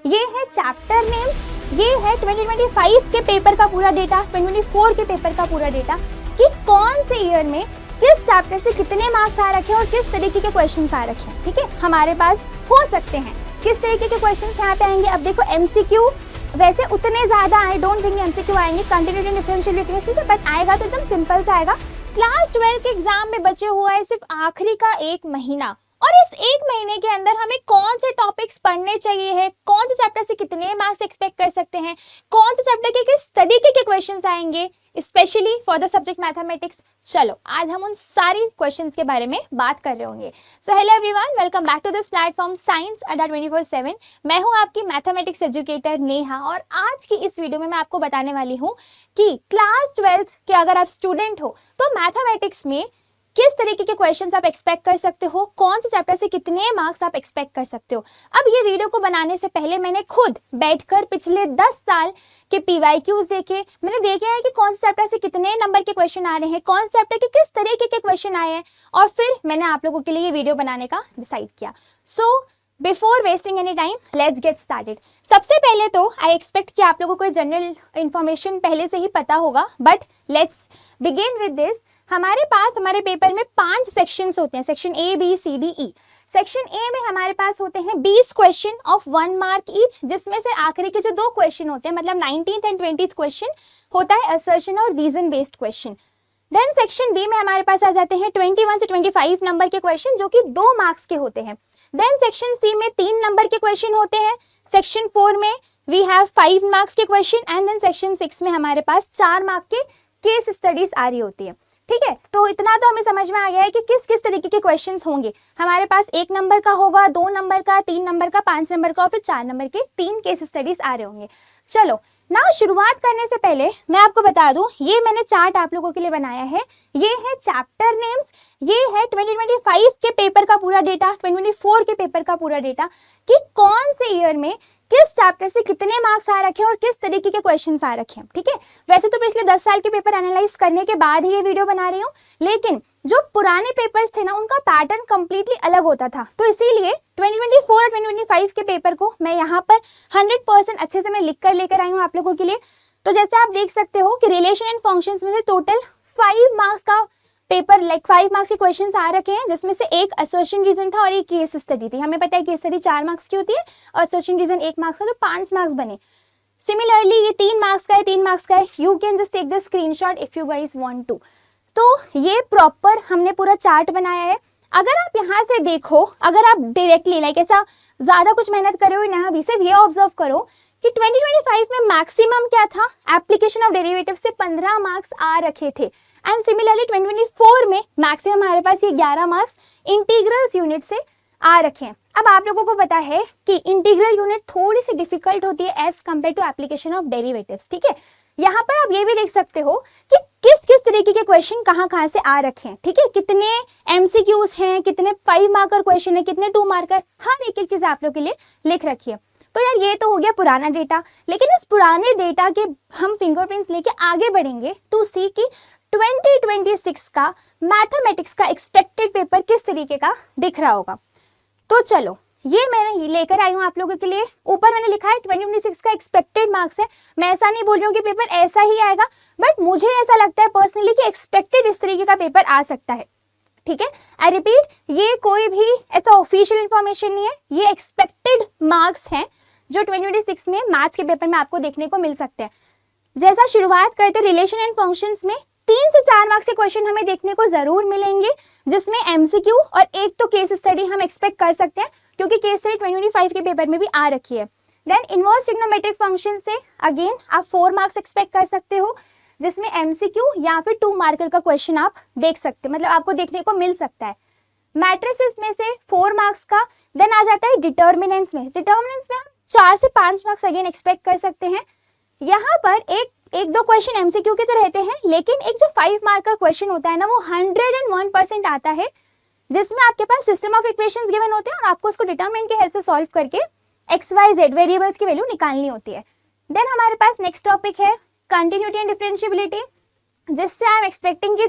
ये है chapter names, ये है 2025 के पेपर का पूरा डेटा, 2024 के पेपर का पूरा डेटा कि कौन से ईयर में किस चैप्टर से कितने मार्क्स आ रखे हैं और किस तरीके के क्वेश्चंस आ रखे हैं। ठीक है, हमारे पास हो सकते हैं किस तरीके के क्वेश्चंस यहाँ पे आएंगे। अब देखो एमसीक्यू वैसे उतने ज्यादा आई डोंट थिंक एमसीक्यू आएंगे कंटिन्यूटी डिफरेंशियल इक्वेशन से, बट आएगा तो एकदम सिंपल सा आएगा। क्लास 12 के एग्जाम में बचे हुआ है सिर्फ आखिरी का एक महीना, और इस एक महीने के अंदर हमें कौन से टॉपिक्स पढ़ने चाहिए है, कौन से चैप्टर से कितने मार्क्स एक्सपेक्ट कर सकते हैं, कौन से चैप्टर के किस तरीके के क्वेश्चंस आएंगे specially for the subject mathematics. चलो आज हम उन सारी क्वेश्चंस के बारे में बात कर रहे होंगे। So hello everyone, welcome back to this platform science Adda 24/7। मैं हूं आपकी मैथमेटिक्स एजुकेटर नेहा, और आज की इस वीडियो में मैं आपको बताने वाली हूं कि क्लास 12 के अगर आप स्टूडेंट हो तो मैथमेटिक्स में किस तरीके के क्वेश्चंस आप एक्सपेक्ट कर सकते हो, कौन से चैप्टर से कितने मार्क्स आप एक्सपेक्ट कर सकते हो। अब ये वीडियो को बनाने से पहले मैंने खुद बैठकर पिछले 10 साल के पीवाईक्यूज देखे, मैंने देखे हैं कि कौन से चैप्टर से कितने नंबर के क्वेश्चन आ रहे हैं, कौन से चैप्टर के किस तरीके के क्वेश्चन आए हैं, और फिर मैंने आप लोगों के लिए ये वीडियो बनाने का डिसाइड किया। So before wasting any time let's get started. सबसे पहले तो आई एक्सपेक्ट कि आप लोगों को जनरल इंफॉर्मेशन पहले से ही पता होगा, but let's begin with this. हमारे पास हमारे पेपर में 5 सेक्शंस होते हैं, section A B C D E. Section A में हमारे पास होते हैं 20 क्वेश्चन ऑफ 1 मार्क ईच, जिसमें से आखिरी के जो 2 क्वेश्चन होते हैं, मतलब 19th एंड 20th क्वेश्चन होता है असर्शन और reason based question. Then section B में हमारे पास आ जाते हैं 21 से 25 नंबर के क्वेश्चन जो कि 2 मार्क्स के होते हैं। देन सेक्शन सी में 3 नंबर के क्वेश्चन होते हैं। सेक्शन 4 में वी हैव 5 मार्क्स के क्वेश्चन, एंड देन सेक्शन 6 में हमारे पास 4 मार्क के केस स्टडीज आ रही होती है। ठीक है, तो इतना तो हमें समझ में आ गया है कि किस किस तरीके के क्वेश्चंस होंगे। हमारे पास 1 नंबर का होगा, 2 नंबर का, 3 नंबर का, 5 नंबर का, और फिर 4 नंबर के 3 केस स्टडीज आ रहे होंगे। चलो ना, शुरुआत करने से पहले मैं आपको बता दूं, ये मैंने चार्ट आप लोगों के लिए बनाया है। ये है चैप्टर नेम्स, ये है 2025 के पेपर का पूरा डेटा, 2024 के पेपर का पूरा डेटा कि कौन से ईयर में किस चैप्टर से कितने मार्क्स आ रखे हैं और किस तरीके के क्वेश्चंस आ रखे हैं। ठीक है, वैसे तो पिछले 10 साल के पेपर एनालाइज करने के बाद ही ये वीडियो बना रही हूँ, लेकिन जो पुराने पेपर्स थे ना उनका पैटर्न कंप्लीटली अलग होता था, तो इसीलिए 2024 और 2025 के पेपर को मैं यहाँ पर 100% अच्छे से मैं लिख कर लेकर आई हूँ आप लोगों के लिए। तो जैसे आप देख सकते हो कि रिलेशन एंड फंक्शंस में से टोटल 5 मार्क्स का पेपर, लाइक 5 मार्क्स के क्वेश्चंस आ रखे हैं, जिसमें से एक असर्शन रीजन था और एक केस स्टडी थी। हमें पता है केस स्टडी 4 मार्क्स की होती है और असर्शन रीजन 1 मार्क्स का, तो 5 मार्क्स बने। सिमिलरली ये 3 मार्क्स का है, 3 मार्क्स का है। You can just take the screenshot if you guys want to. तो ये प्रॉपर हमने पूरा चार्ट बनाया है। अगर आप यहाँ से देखो, अगर आप डायरेक्टली लाइक ऐसा ज्यादा कुछ मेहनत करे हुए ना, अभी सिर्फ ये ऑब्जर्व करो कि 2025 में मैक्सिमम क्या था, एप्लीकेशन ऑफ डेरिवेटिव से 15 मार्क्स आ रखे थे, एंड सिमिलरली 2024 में मैक्सिमम हमारे पास ये 11 मार्क्स इंटीग्रल्स यूनिट से आ रखे हैं। अब आप लोगों को पता है कि इंटीग्रल यूनिट थोड़ी सी डिफिकल्ट होती है as compare to application of derivatives. ठीक है, यहाँ पर आप ये भी देख सकते हो कि किस किस तरीके के क्वेश्चन कहाँ से आ रखे हैं। ठीक है, कितने एमसीक्यूज हैं, कितने 5 मार्कर क्वेश्चन है, कितने 2 मार्कर, हर एक चीज आप लोग के लिए लिख रखी है। तो यार ये तो हो गया पुराना डेटा, लेकिन इस पुराने डेटा के हम फिंगरप्रिंट्स लेके आगे बढ़ेंगे टू सी कि 2026 का मैथमेटिक्स का एक्सपेक्टेड पेपर किस तरीके का दिख रहा होगा। तो चलो, ये मैंने लेकर आई हूँ आप लोगों के लिए। ऊपर मैंने लिखा है 2026 का एक्सपेक्टेड मार्क्स है। मैं ऐसा नहीं बोल रही हूँ कि पेपर ऐसा ही आएगा, बट मुझे ऐसा लगता है पर्सनली कि एक्सपेक्टेड इस तरीके का पेपर आ सकता है। ठीक है, आई रिपीट, ये कोई भी ऐसा ऑफिशियल इंफॉर्मेशन नहीं है, ये एक्सपेक्टेड मार्क्स हैं जो 2026 में मैथ्स के पेपर में आपको देखने को मिल सकते हैं। जैसा शुरुआत करते रिलेशन एंड फंक्शंस में 3 से 4 मार्क्स के क्वेश्चन हमें देखने को जरूर मिलेंगे, जिसमें एमसीक्यू और एक तो केस स्टडी हम एक्सपेक्ट कर सकते हैं, क्योंकि केस स्टडी 2025 के पेपर में भी आ रखी है। देन इनवर्स ट्रिग्नोमेट्रिक फंक्शन से अगेन आप 4 मार्क्स एक्सपेक्ट कर सकते हो, जिसमें एमसीक्यू या फिर 2 मार्कर का क्वेश्चन आप देख सकते हैं, मतलब आपको देखने को मिल सकता है। मैट्रिसेस में से 4 मार्क्स का। देन आ जाता है डिटर्मिनेंट्स में। डिटर्मिनेंट्स में हम 4 से 5 मार्क्स अगेन एक्सपेक्ट कर सकते हैं। यहाँ पर एक दो क्वेश्चन एमसीक्यू के तो रहते हैं, लेकिन एक जो 5 मार्क का क्वेश्चन होता है ना, वो 101% आता है, जिसमें आपके पास सिस्टम ऑफ इक्वेशंस गिवन होते हैं और आपको उसको डिटरमिनेंट की हेल्प से सॉल्व करके XYZ वेरिएबल्स की वैल्यू निकालनी होती है। देन हमारे पास नेक्स्ट टॉपिक है कंटिन्यूटी एंड डिफरेंशिएबिलिटी, जिससे आई एम एक्सपेक्टिंग कि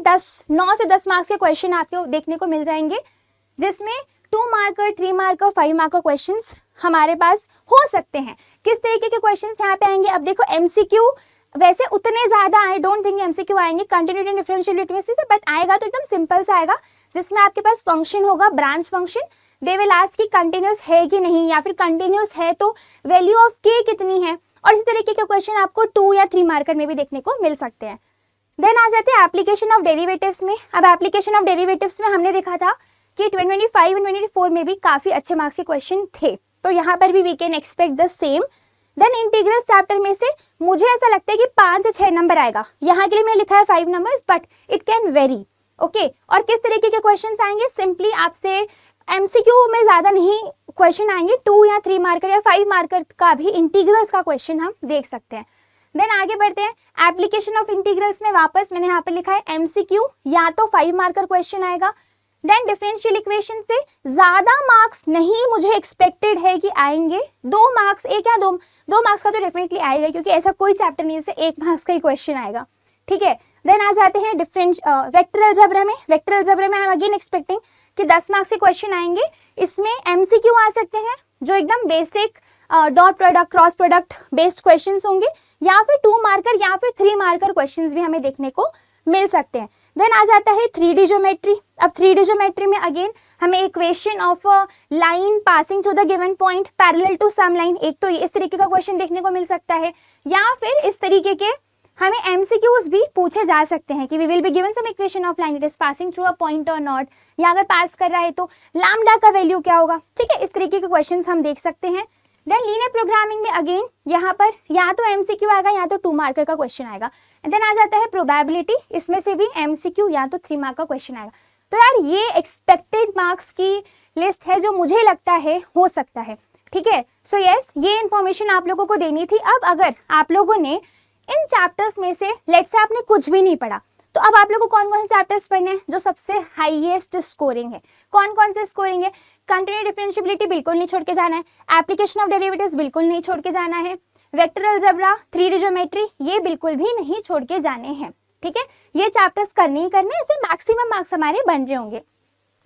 9 से 10 मार्क्स के क्वेश्चन आपको देखने को मिल जाएंगे, जिसमें 2 मार्कर, 3 मार्कर, 5 मार्कर क्वेश्चंस हमारे पास हो सकते हैं। किस तरीके के क्वेश्चन यहाँ पे आएंगे? अब देखो MCQ वैसे उतने ज्यादा आई डोंट थिंक MCQ आएंगे कंटिन्यूटी एंड डिफरेंशियल में से, बट आएगा तो एकदम सिंपल सा आएगा जिसमें आपके पास फंक्शन होगा branch function. They will ask कि कंटिन्यूस है कि नहीं, या फिर कंटिन्यूस है तो वैल्यू ऑफ k कितनी है, और इसी तरीके के क्वेश्चन आपको 2 या 3 मार्कर में भी देखने को मिल सकते हैं। देन आ जाते हैं एप्लीकेशन ऑफ डेरिवेटिव्स में। अब एप्लीकेशन ऑफ डेरिवेटिव्स में हमने देखा था कि 2025 और 2024 में भी काफी अच्छे मार्क्स के क्वेश्चन थे, तो यहाँ पर भी we can expect the same. Then integrals chapter में से मुझे ऐसा लगता है कि 5 से 6 नंबर आएगा। यहाँ के लिए मैंने लिखा है 5 numbers, but it can very. Okay, और किस तरीके के क्वेश्चंस आएंगे? सिंपली आपसे MCQ में ज्यादा नहीं क्वेश्चन आएंगे, 2 या 3 मार्कर या 5 मार्कर का भी इंटीग्रल्स का क्वेश्चन हम देख सकते हैं। देन आगे बढ़ते हैं एप्लीकेशन ऑफ इंटीग्रल्स में। वापस मैंने यहाँ पे लिखा है MCQ या तो 5 मार्कर क्वेश्चन आएगा। देन डिफरेंशियल इक्वेशन से ज्यादा मार्क्स नहीं मुझे एक्सपेक्टेड है कि आएंगे, 2 मार्क्स, 1 या 2 मार्क्स का तो डेफिनेटली आएगा, क्योंकि ऐसा कोई चैप्टर नहीं है जिससे 1 मार्क्स का ही क्वेश्चन आएगा। ठीक है, देन आ जाते हैं वेक्टर अलजेब्रा में। वेक्टर अलजेब्रा में आई एम अगेन एक्सपेक्टिंग कि 10 मार्क्स के क्वेश्चन आएंगे। इसमें MCQ आ सकते हैं जो एकदम basic dot product cross product based questions होंगे, या फिर 2 मार्कर या फिर 3 मार्कर क्वेश्चंस भी हमें देखने को मिल सकते हैं। देन आ जाता है 3D ज्योमेट्री। अब 3D ज्योमेट्री में अगेन हमें equation of line passing through the given point parallel to some line, एक तो इस तरीके का क्वेश्चन देखने को मिल सकता है, या फिर इस तरीके के हमें MCQs भी पूछे जा सकते हैं कि we will be given some equation of line it is passing through a point और नॉट, या अगर पास कर रहा है तो लैम्डा का वैल्यू क्या होगा। ठीक है, इस तरीके के क्वेश्चंस हम देख सकते हैं। देन लीनियर प्रोग्रामिंग में अगेन यहाँ पर या तो MCQ आएगा या तो 2 मार्कर का क्वेश्चन आएगा। देन आ जाता है प्रोबेबिलिटी, इसमें से भी MCQ या तो 3 मार्क का क्वेश्चन आएगा। तो यार ये एक्सपेक्टेड मार्क्स की लिस्ट है जो मुझे लगता है हो सकता है। ठीक है, सो यस, ये इन्फॉर्मेशन आप लोगों को देनी थी। अब अगर आप लोगों ने इन चैप्टर्स में से लेट्स से आपने कुछ भी नहीं पढ़ा, तो अब आप लोगों को कौन कौन से चैप्टर्स पढ़ने हैं जो सबसे हाईएस्ट स्कोरिंग है? कौन कौन से स्कोरिंग है? कंटिन्यूटी डिफरेंशियबिलिटी बिल्कुल नहीं छोड़ के जाना है, एप्लीकेशन ऑफ डेरिवेटिव्स बिल्कुल नहीं छोड़ के जाना है, वेक्टर अलजेब्रा, 3D ज्योमेट्री ये बिल्कुल भी नहीं छोड़ के जाने हैं। ठीक है, ये चैप्टर्स करने ही करने, इससे मैक्सिमम मार्क्स हमारे बन रहे होंगे।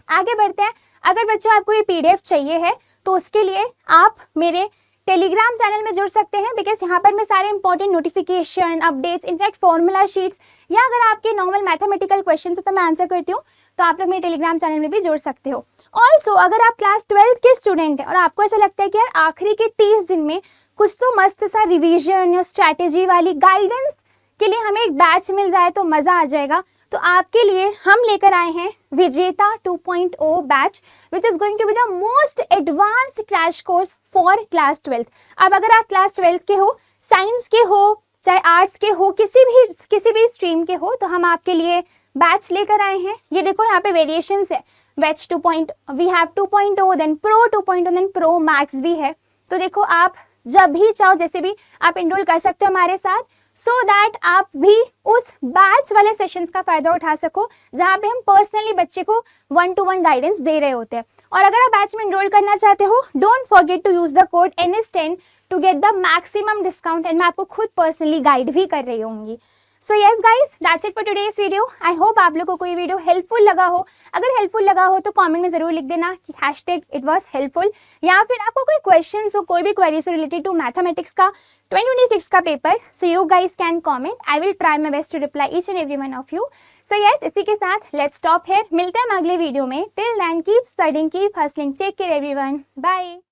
आगे बढ़ते हैं। अगर बच्चों आपको ये PDF चाहिए है तो उसके लिए आप मेरे टेलीग्राम चैनल में जुड़ सकते हैं, बिकॉज यहाँ पर मैं सारे important notification updates, in fact formula sheets, या अगर आपके नॉर्मल मैथमेटिकल क्वेश्चन तो मैं आंसर करती हूँ, तो आप लोग मेरे टेलीग्राम चैनल में भी जुड़ सकते हो। ऑल्सो अगर आप क्लास 12 के स्टूडेंट हैं और आपको ऐसा लगता है कि यार आखिरी के 30 दिन में कुछ तो मस्त सा रिवीजन या स्ट्रैटेजी वाली गाइडेंस के लिए हमें एक बैच मिल जाए तो मजा आ जाएगा, तो आपके लिए हम लेकर आए हैं Vijeta 2.0 batch, which is going to be the most advanced crash course for class 12। अब अगर आप क्लास 12 के हो, साइंस के हो, चाहे आर्ट्स के हो, किसी भी स्ट्रीम के हो, तो हम आपके लिए बैच लेकर आए हैं। ये देखो यहाँ पे वेरिएशंस है, batch 2. We have 2.0, then pro 2.0, then pro max भी है। तो देखो आप जब भी चाहो जैसे भी आप एनरोल कर सकते हो हमारे साथ, सो दैट आप भी उस बैच वाले सेशंस का फायदा उठा सको जहाँ पे हम पर्सनली बच्चे को 1-to-1 गाइडेंस दे रहे होते हैं। और अगर आप बैच में एनरोल करना चाहते हो, don't forget to use the code NS10 to get the maximum discount, and मैं आपको खुद पर्सनली गाइड भी कर रही होंगी। So yes guys, that's it for today's video. I hope आप लोगों को ये वीडियो हेल्पफुल लगा हो। अगर हेल्पफुल लगा हो तो कमेंट में जरूर लिख देना कि #it was helpful, या फिर आपको कोई क्वेश्चन हो, कोई भी क्वेरी से रिलेटेड टू मैथमेटिक्स का 2026 का paper, so you guys can comment. I will try my best to reply each and every one of you. So yes, इसी के साथ लेट्स स्टॉप हियर। मिलते हैं अगले वीडियो में। Till then keep studying, keep hustling, take care everyone, bye.